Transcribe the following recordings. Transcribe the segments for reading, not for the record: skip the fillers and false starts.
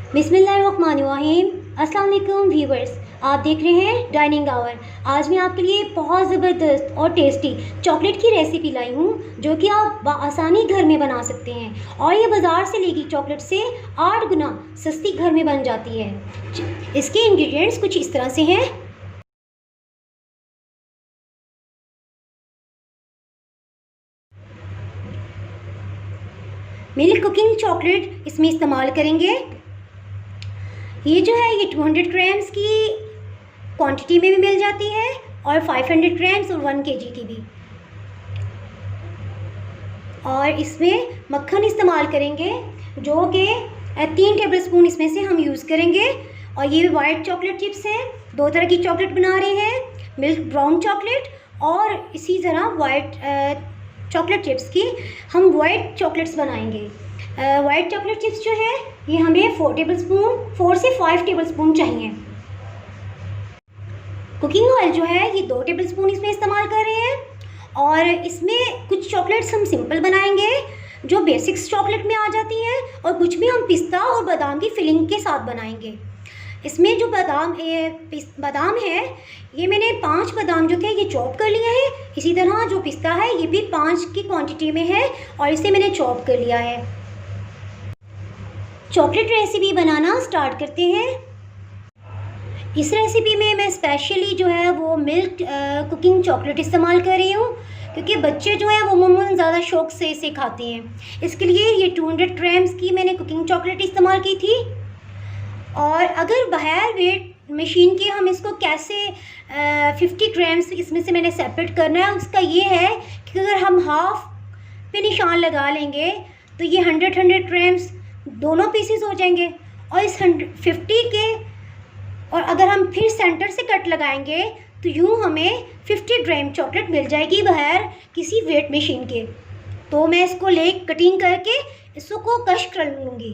बिस्मिल्लाहिर्रहमानिर्रहीम। अस्सलाम वालेकुम व्यूवर्स, आप देख रहे हैं डाइनिंग आवर। आज मैं आपके लिए बहुत ज़बरदस्त और टेस्टी चॉकलेट की रेसिपी लाई हूँ जो कि आप आसानी घर में बना सकते हैं और ये बाज़ार से ली गई चॉकलेट से 8 गुना सस्ती घर में बन जाती है। इसके इंग्रेडिएंट्स कुछ इस तरह से हैं। मिल्क कुकिंग चॉकलेट इसमें इस्तेमाल करेंगे। ये जो है ये 200 ग्राम्स की क्वांटिटी में भी मिल जाती है और 500 ग्राम्स और 1 kg की भी। और इसमें मक्खन इस्तेमाल करेंगे जो कि 3 टेबलस्पून इसमें से हम यूज़ करेंगे। और ये वाइट चॉकलेट चिप्स हैं, 2 तरह की चॉकलेट बना रहे हैं, मिल्क ब्राउन चॉकलेट और इसी तरह वाइट चॉकलेट चिप्स की हम वाइट चॉकलेट्स बनाएंगे। वाइट चॉकलेट चिप्स जो है ये हमें 4 से 5 टेबलस्पून चाहिए। कुकिंग ऑयल जो है ये 2 टेबलस्पून इसमें इस्तेमाल कर रहे हैं। और इसमें कुछ चॉकलेट्स हम सिंपल बनाएंगे जो बेसिक्स चॉकलेट में आ जाती हैं और कुछ भी हम पिस्ता और बादाम की फिलिंग के साथ बनाएंगे। इसमें जो बादाम है ये मैंने 5 बादाम जो थे ये चॉप कर लिया है। इसी तरह जो पिस्ता है ये भी 5 की क्वांटिटी में है और इसे मैंने चॉप कर लिया है। चॉकलेट रेसिपी बनाना स्टार्ट करते हैं। इस रेसिपी में मैं स्पेशली जो है वो मिल्क कुकिंग चॉकलेट इस्तेमाल कर रही हूँ क्योंकि बच्चे जो है वो अमूमन ज़्यादा शौक से इसे खाते हैं। इसके लिए ये 200 ग्राम्स की मैंने कुकिंग चॉकलेट इस्तेमाल की थी। और अगर बगैर वेट मशीन के हम इसको कैसे 50 ग्राम्स इसमें से मैंने सेपरेट करना है, उसका ये है कि अगर हम हाफ पे निशान लगा लेंगे तो ये 100 ग्राम्स दोनों पीसेस हो जाएंगे। और इस 50 के और अगर हम फिर सेंटर से कट लगाएंगे तो यूँ हमें 50 ग्राम चॉकलेट मिल जाएगी बगैर किसी वेट मशीन के। तो मैं इसको कटिंग करके इसको क्रश कर लूँगी।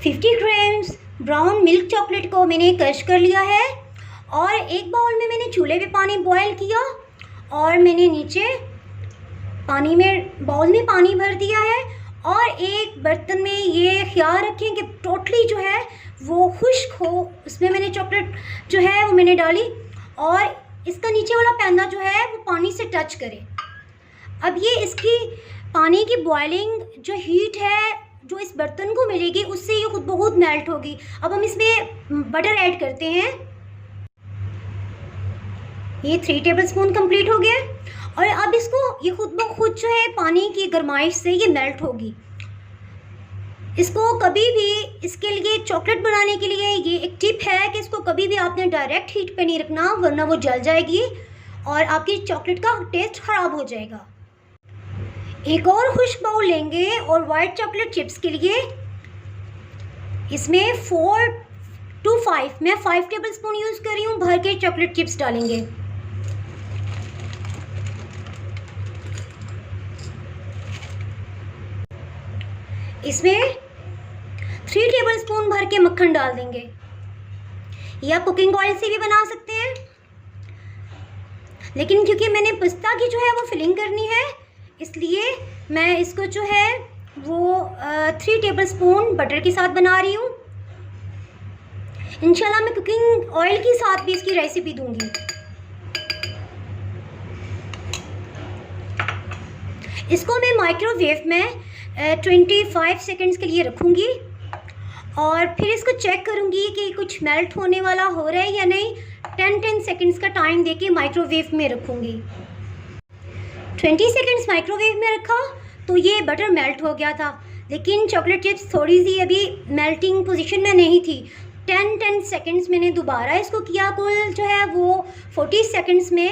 50 ग्राम्स ब्राउन मिल्क चॉकलेट को मैंने क्रश कर लिया है और एक बाउल में मैंने चूल्हे पे पानी बॉयल किया और मैंने नीचे बाउल में पानी भर दिया है। और एक बर्तन में ये ख्याल रखें कि टोटली जो है वो खुश्क हो, उसमें मैंने चॉकलेट जो है वो मैंने डाली और इसका नीचे वाला पैंदा जो है वो पानी से टच करे। अब ये इसकी पानी की बॉइलिंग जो हीट है जो इस बर्तन को मिलेगी उससे ये खुद ब खुद मेल्ट होगी। अब हम इसमें बटर ऐड करते हैं। ये 3 टेबलस्पून कंप्लीट हो गया और अब इसको ये खुद ब खुद जो है पानी की गर्माइश से ये मेल्ट होगी। इसको कभी भी इसके लिए चॉकलेट बनाने के लिए ये एक टिप है कि इसको कभी भी आपने डायरेक्ट हीट पे नहीं रखना वरना वो जल जाएगी और आपकी चॉकलेट का टेस्ट ख़राब हो जाएगा। एक और खुश्क बाउल लेंगे और वाइट चॉकलेट चिप्स के लिए इसमें 4 to 5 मैं 5 टेबलस्पून यूज़ कर रही हूँ भर के चॉकलेट चिप्स डालेंगे। इसमें 3 टेबलस्पून भर के मक्खन डाल देंगे या कुकिंग ऑयल से भी बना सकते हैं, लेकिन क्योंकि मैंने पिस्ता की जो है वो फिलिंग करनी है इसलिए मैं इसको जो है वो 3 टेबलस्पून बटर के साथ बना रही हूँ। इंशाल्लाह मैं कुकिंग ऑयल के साथ भी इसकी रेसिपी दूंगी। इसको मैं माइक्रोवेव में 25 सेकंड्स के लिए रखूँगी और फिर इसको चेक करूँगी कि कुछ मेल्ट होने वाला हो रहा है या नहीं। 10 सेकंड्स का टाइम देके माइक्रोवेव में रखूँगी। 20 सेकंड्स माइक्रोवेव में रखा तो ये बटर मेल्ट हो गया था, लेकिन चॉकलेट चिप्स थोड़ी सी अभी मेल्टिंग पोजीशन में नहीं थी। 10 सेकंड्स मैंने दोबारा इसको किया, कुल जो है वो 40 सेकंड्स में।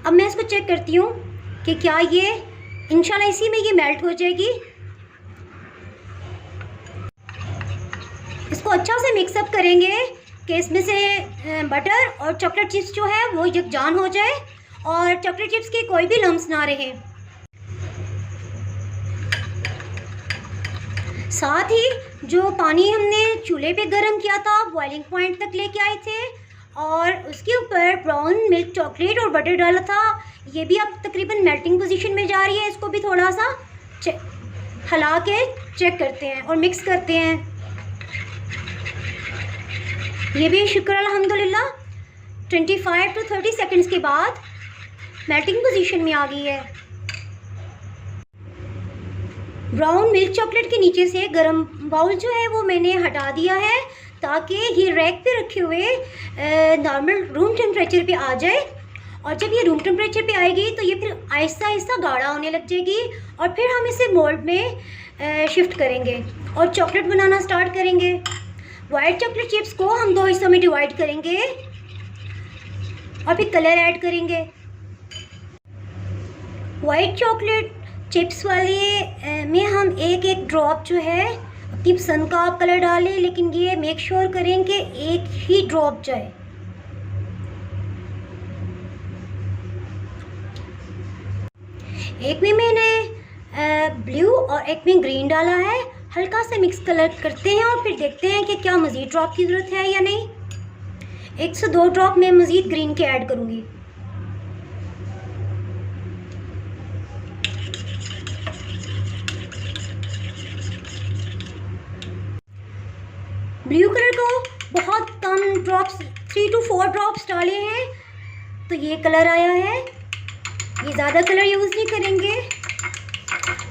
अब मैं इसको चेक करती हूँ कि क्या ये इंशाल्लाह इसी में ये मेल्ट हो जाएगी। इसको अच्छा से मिक्सअप करेंगे कि इसमें से बटर और चॉकलेट चिप्स जो है वो यकजान हो जाए और चॉकलेट चिप्स के कोई भी लम्स ना रहे। साथ ही जो पानी हमने चूल्हे पे गर्म किया था बॉइलिंग पॉइंट तक लेके आए थे और उसके ऊपर ब्राउन मिल्क चॉकलेट और बटर डाला था, ये भी अब तकरीबन मेल्टिंग पोजीशन में जा रही है। इसको भी थोड़ा सा हिला के चेक करते हैं और मिक्स करते हैं। ये भी शुक्र अल्हम्दुलिल्लाह 25 to 30 सेकंड्स के बाद मेल्टिंग पोजीशन में आ गई है। ब्राउन मिल्क चॉकलेट के नीचे से गरम बाउल जो है वो मैंने हटा दिया है ताकि ये रैक पे रखे हुए नॉर्मल रूम टेम्परेचर पे आ जाए। और जब ये रूम टेम्परेचर पे आएगी तो ये फिर आहिस्ता आहिस्ता गाढ़ा होने लग जाएगी और फिर हम इसे मोल्ड में शिफ्ट करेंगे और चॉकलेट बनाना स्टार्ट करेंगे। वाइट चॉकलेट चिप्स को हम 2 हिस्सों में डिवाइड करेंगे और फिर कलर ऐड करेंगे। वाइट चॉकलेट चिप्स वाले में हम एक एक ड्रॉप जो है अपनी पसंद का आप कलर डालें, लेकिन ये मेक श्योर करें कि एक ही ड्रॉप जाए। एक में मैंने ब्लू और एक में ग्रीन डाला है। हल्का सा मिक्स कलर करते हैं और फिर देखते हैं कि क्या मज़ीद ड्रॉप की ज़रूरत है या नहीं। 1 से 2 ड्रॉप मैं मज़ीद ग्रीन के ऐड करूँगी। ब्लू कलर को बहुत कम ड्रॉप्स 3 to 4 ड्रॉप्स डाले हैं तो ये कलर आया है। ये ज़्यादा कलर यूज़ नहीं करेंगे,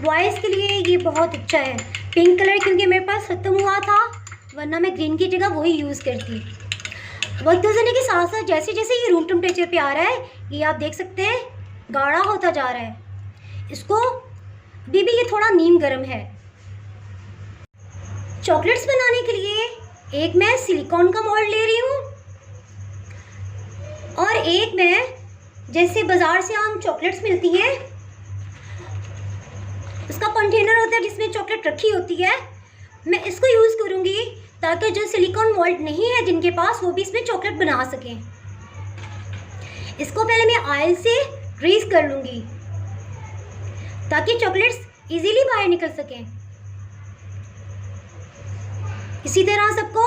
बॉयज़ के लिए ये बहुत अच्छा है। पिंक कलर क्योंकि मेरे पास ख़त्म हुआ था, वरना मैं ग्रीन की जगह वही यूज़ करती। वक्त गुजरने के साथ साथ जैसे जैसे ये रूम टेम्परेचर पे आ रहा है, ये आप देख सकते हैं गाढ़ा होता जा रहा है। इसको अभी भी ये थोड़ा नीम गर्म है। चॉकलेट्स बनाने के लिए एक मैं सिलिकॉन का मोल्ड ले रही हूँ और एक मैं जैसे बाज़ार से आम चॉकलेट्स मिलती हैं उसका कंटेनर होता है जिसमें चॉकलेट रखी होती है, मैं इसको यूज़ करूँगी ताकि जो सिलिकॉन मोल्ड नहीं है जिनके पास वो भी इसमें चॉकलेट बना सकें। इसको पहले मैं ऑयल से ग्रीस कर लूँगी ताकि चॉकलेट्स इजीली बाहर निकल सकें। इसी तरह सबको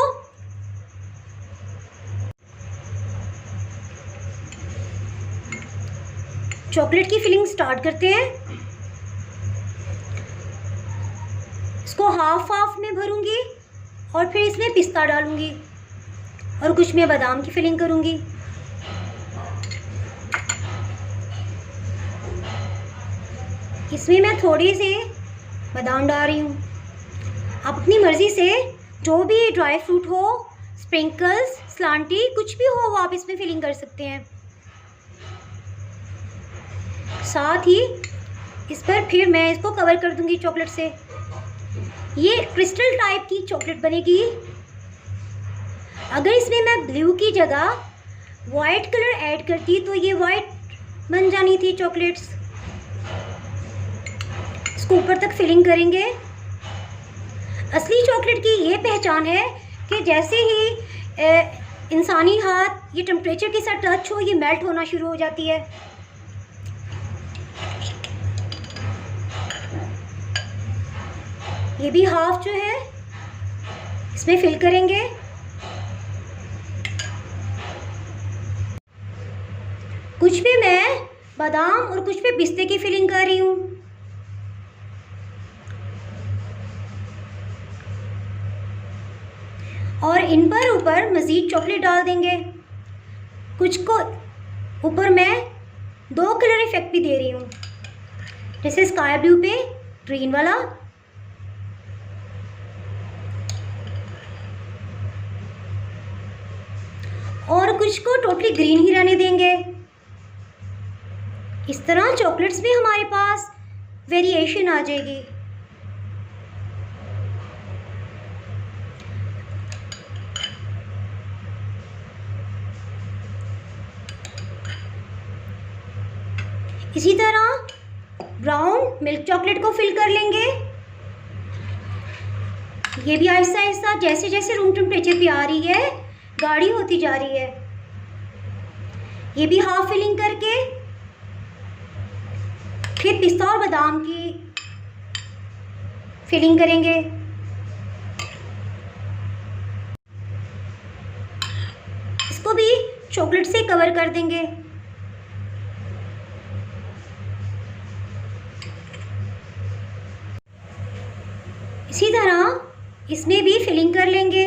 चॉकलेट की फिलिंग स्टार्ट करते हैं। इसको हाफ हाफ में भरूंगी और फिर इसमें पिस्ता डालूंगी और कुछ मैं बादाम की फिलिंग करूंगी। इसमें मैं थोड़ी सी बादाम डाल रही हूँ। आप अपनी मर्ज़ी से जो भी ड्राई फ्रूट हो, स्प्रिंकल्स, स्लांटी कुछ भी हो वो आप इसमें फिलिंग कर सकते हैं। साथ ही इस पर फिर मैं इसको कवर कर दूंगी चॉकलेट से। ये क्रिस्टल टाइप की चॉकलेट बनेगी। अगर इसमें मैं ब्लू की जगह वाइट कलर ऐड करती तो ये वाइट बन जानी थी चॉकलेट्स। इसको ऊपर तक फिलिंग करेंगे। असली चॉकलेट की ये पहचान है कि जैसे ही इंसानी हाथ ये टेम्परेचर के साथ टच हो ये मेल्ट होना शुरू हो जाती है। ये भी हाफ जो है इसमें फिल करेंगे। कुछ पे मैं बादाम और कुछ पे पिस्ते की फिलिंग कर रही हूँ। और इन पर ऊपर मज़ीद चॉकलेट डाल देंगे। कुछ को ऊपर मैं 2 कलर इफेक्ट भी दे रही हूँ, जैसे स्काई ब्लू पे ग्रीन वाला और कुछ को टोटली ग्रीन ही रहने देंगे। इस तरह चॉकलेट्स में हमारे पास वेरिएशन आ जाएगी। इसी तरह ब्राउन मिल्क चॉकलेट को फिल कर लेंगे। ये भी आहिस्ता आहिस्ता जैसे जैसे रूम टेम्परेचर पे आ रही है गाढ़ी होती जा रही है। ये भी हाफ फिलिंग करके फिर पिस्ता और बादाम की फिलिंग करेंगे। इसको भी चॉकलेट से कवर कर देंगे। इसी तरह इसमें भी फिलिंग कर लेंगे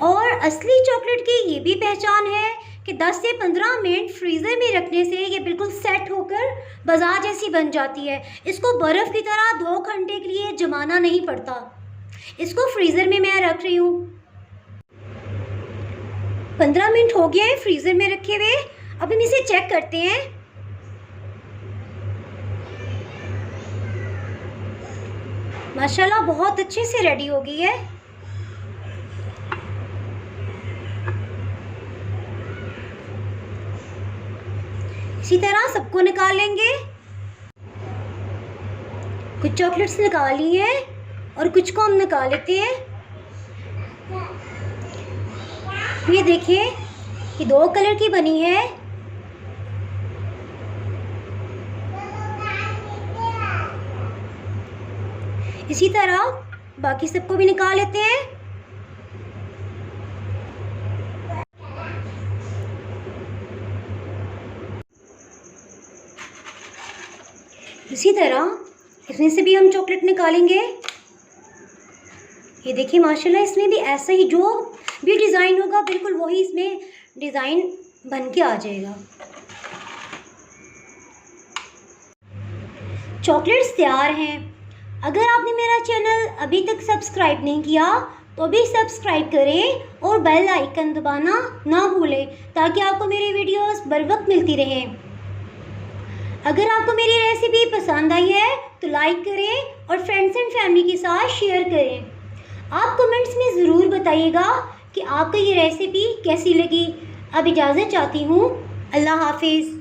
और असली चॉकलेट की ये भी पहचान है कि 10 से 15 मिनट फ्रीज़र में रखने से ये बिल्कुल सेट होकर बाजार जैसी बन जाती है। इसको बर्फ़ की तरह 2 घंटे के लिए जमाना नहीं पड़ता। इसको फ्रीज़र में मैं रख रही हूँ। 15 मिनट हो गए हैं फ्रीज़र में रखे हुए। अब हम इसे चेक करते हैं। माशाल्लाह बहुत अच्छे से रेडी हो गई है। इसी तरह सबको निकाल लेंगे। कुछ चॉकलेट्स निकाल ली हैं और कुछ को हम निकाल लेते हैं। ये देखिए, ये 2 कलर की बनी है। इसी तरह बाकी सबको भी निकाल लेते हैं। इसी तरह इसमें से भी हम चॉकलेट निकालेंगे। ये देखिए माशाल्लाह, इसमें भी ऐसा ही जो भी डिज़ाइन होगा बिल्कुल वही इसमें डिज़ाइन बन के आ जाएगा। चॉकलेट्स तैयार हैं। अगर आपने मेरा चैनल अभी तक सब्सक्राइब नहीं किया तो अभी सब्सक्राइब करें और बेल आइकन दबाना ना भूलें ताकि आपको मेरी वीडियोस बर वक्त मिलती रहें। अगर आपको मेरी रेसिपी पसंद आई है तो लाइक करें और फ्रेंड्स एंड फैमिली के साथ शेयर करें। आप कमेंट्स में ज़रूर बताइएगा कि आपको ये रेसिपी कैसी लगी। अब इजाज़त चाहती हूँ। अल्लाह हाफिज़।